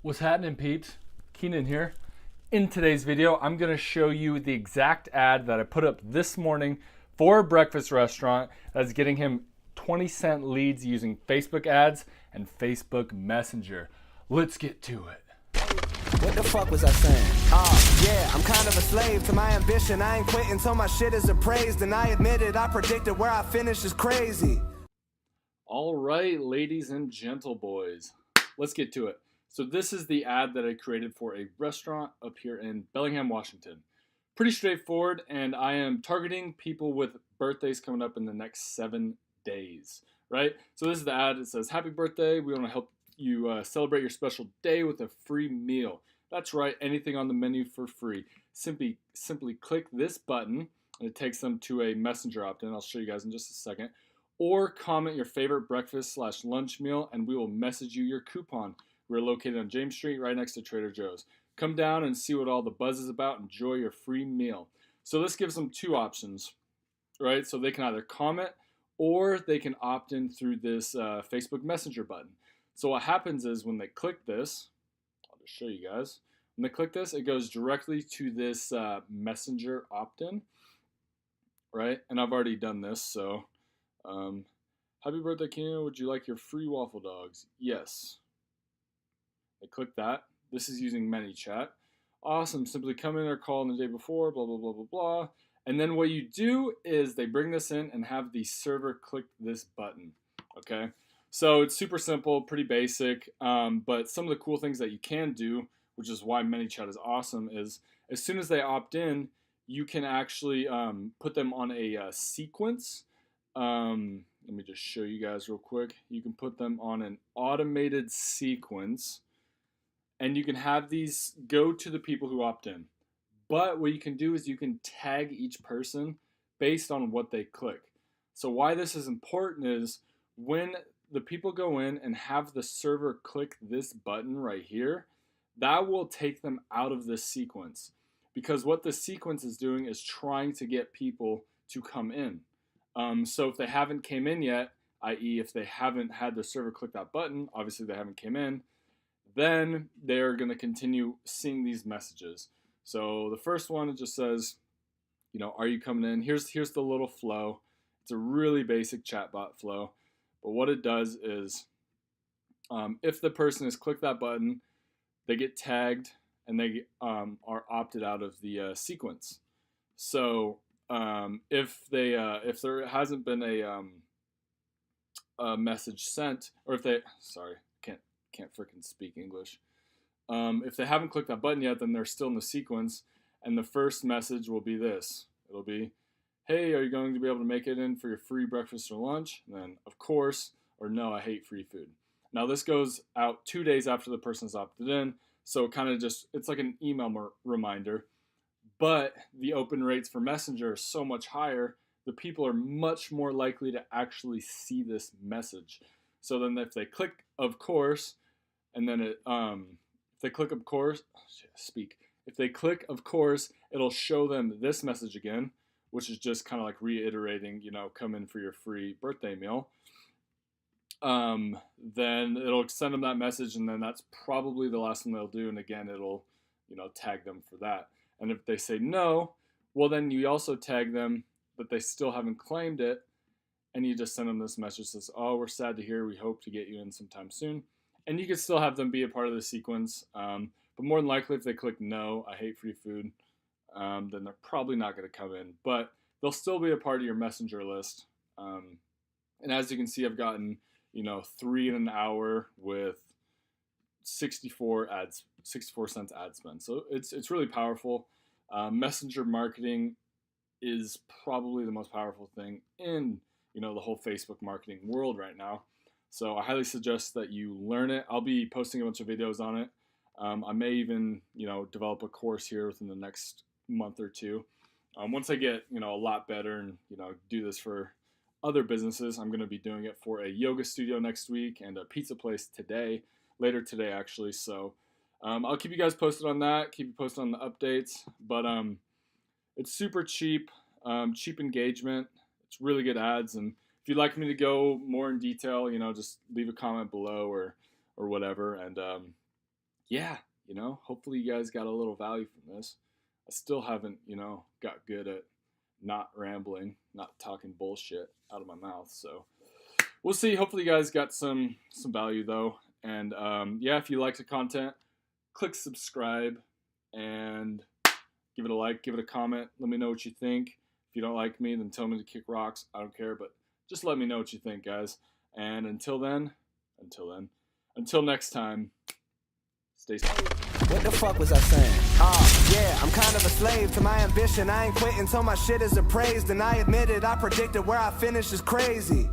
What's happening, peeps? Keenan here. In today's video, I'm going to show you the exact ad that I put up this morning for a breakfast restaurant that's getting him 20-cent leads using Facebook ads and Facebook Messenger. Let's get to it. What the fuck was I saying? Yeah, I'm kind of a slave to my ambition. I ain't quitting till my shit is appraised. And I admit it, I predicted where I finish is crazy. All right, ladies and gentle boys, let's get to it. So this is the ad that I created for a restaurant up here in Bellingham, Washington. Pretty straightforward, and I am targeting people with birthdays coming up in the next 7 days, right? So this is the ad. It says, happy birthday. We want to help you celebrate your special day with a free meal. That's right, anything on the menu for free. Simply click this button, and it takes them to a messenger opt-in. I'll show you guys in just a second. Or comment your favorite breakfast/lunch meal, and we will message you your coupon. We're located on James Street, right next to Trader Joe's. Come down and see what all the buzz is about. Enjoy your free meal. So this gives them two options, right? So they can either comment or they can opt in through this Facebook Messenger button. So what happens is when they click this, I'll just show you guys. When they click this, it goes directly to this Messenger opt-in, right? And I've already done this, so happy birthday, Keenan. Would you like your free waffle dogs? Yes. I click that. This is using ManyChat. Awesome. Simply come in or call in the day before, blah, blah, blah, blah, blah. And then what you do is they bring this in and have the server click this button. Okay. So it's super simple, pretty basic. But some of the cool things that you can do, which is why ManyChat is awesome, is as soon as they opt in, you can actually put them on a sequence. Let me just show you guys real quick. You can put them on an automated sequence. And you can have these go to the people who opt in. But what you can do is you can tag each person based on what they click. So why this is important is when the people go in and have the server click this button right here, that will take them out of this sequence. Because what this sequence is doing is trying to get people to come in. So if they haven't came in yet, i.e. if they haven't had the server click that button, obviously they haven't came in, then they're going to continue seeing these messages. So the first one, it just says, you know, are you coming in? Here's the little flow. It's a really basic chatbot flow. But what it does is if the person has clicked that button, they get tagged and they are opted out of the sequence. So if there hasn't been a message sent, or if they, sorry, can't freaking speak English. If they haven't clicked that button yet, then they're still in the sequence, and the first message will be this. It'll be, hey, are you going to be able to make it in for your free breakfast or lunch? And then, of course, or no, I hate free food. Now, this goes out 2 days after the person's opted in, so kind of just, it's like an email reminder, but the open rates for Messenger are so much higher, the people are much more likely to actually see this message. So then if they click, of course, and then if they click, of course, if they click, of course, it'll show them this message again, which is just kind of like reiterating, you know, come in for your free birthday meal. Then it'll send them that message, and then that's probably the last thing they'll do. And again, it'll, you know, tag them for that. And if they say no, well, then you also tag them, but they still haven't claimed it. And you just send them this message that says, oh, we're sad to hear. We hope to get you in sometime soon. And you can still have them be a part of the sequence. But more than likely, if they click no, I hate free food, then they're probably not going to come in. But they'll still be a part of your messenger list. And as you can see, I've gotten, you know, 3 in an hour with 64 cents ad spend. So it's really powerful. Messenger marketing is probably the most powerful thing in, you know, the whole Facebook marketing world right now. So I highly suggest that you learn it. I'll be posting a bunch of videos on it. I may even, you know, develop a course here within the next month or two. Once I get, you know, a lot better and, you know, do this for other businesses, I'm going to be doing it for a yoga studio next week and a pizza place later today actually. So I'll keep you guys posted on that, keep you posted on the updates. But it's super cheap, cheap engagement. It's really good ads, and if you'd like me to go more in detail, you know, just leave a comment below or whatever, and yeah, hopefully you guys got a little value from this. I still haven't, got good at not rambling, not talking bullshit out of my mouth. So we'll see. Hopefully you guys got some value though. And yeah, if you like the content, click subscribe and give it a like, give it a comment. Let me know what you think. If you don't like me, then tell me to kick rocks. I don't care, but just let me know what you think, guys. And until next time, stay safe. What the fuck was I saying? Yeah, I'm kind of a slave to my ambition. I ain't quitting till my shit is appraised. And I admit it, I predicted where I finish is crazy.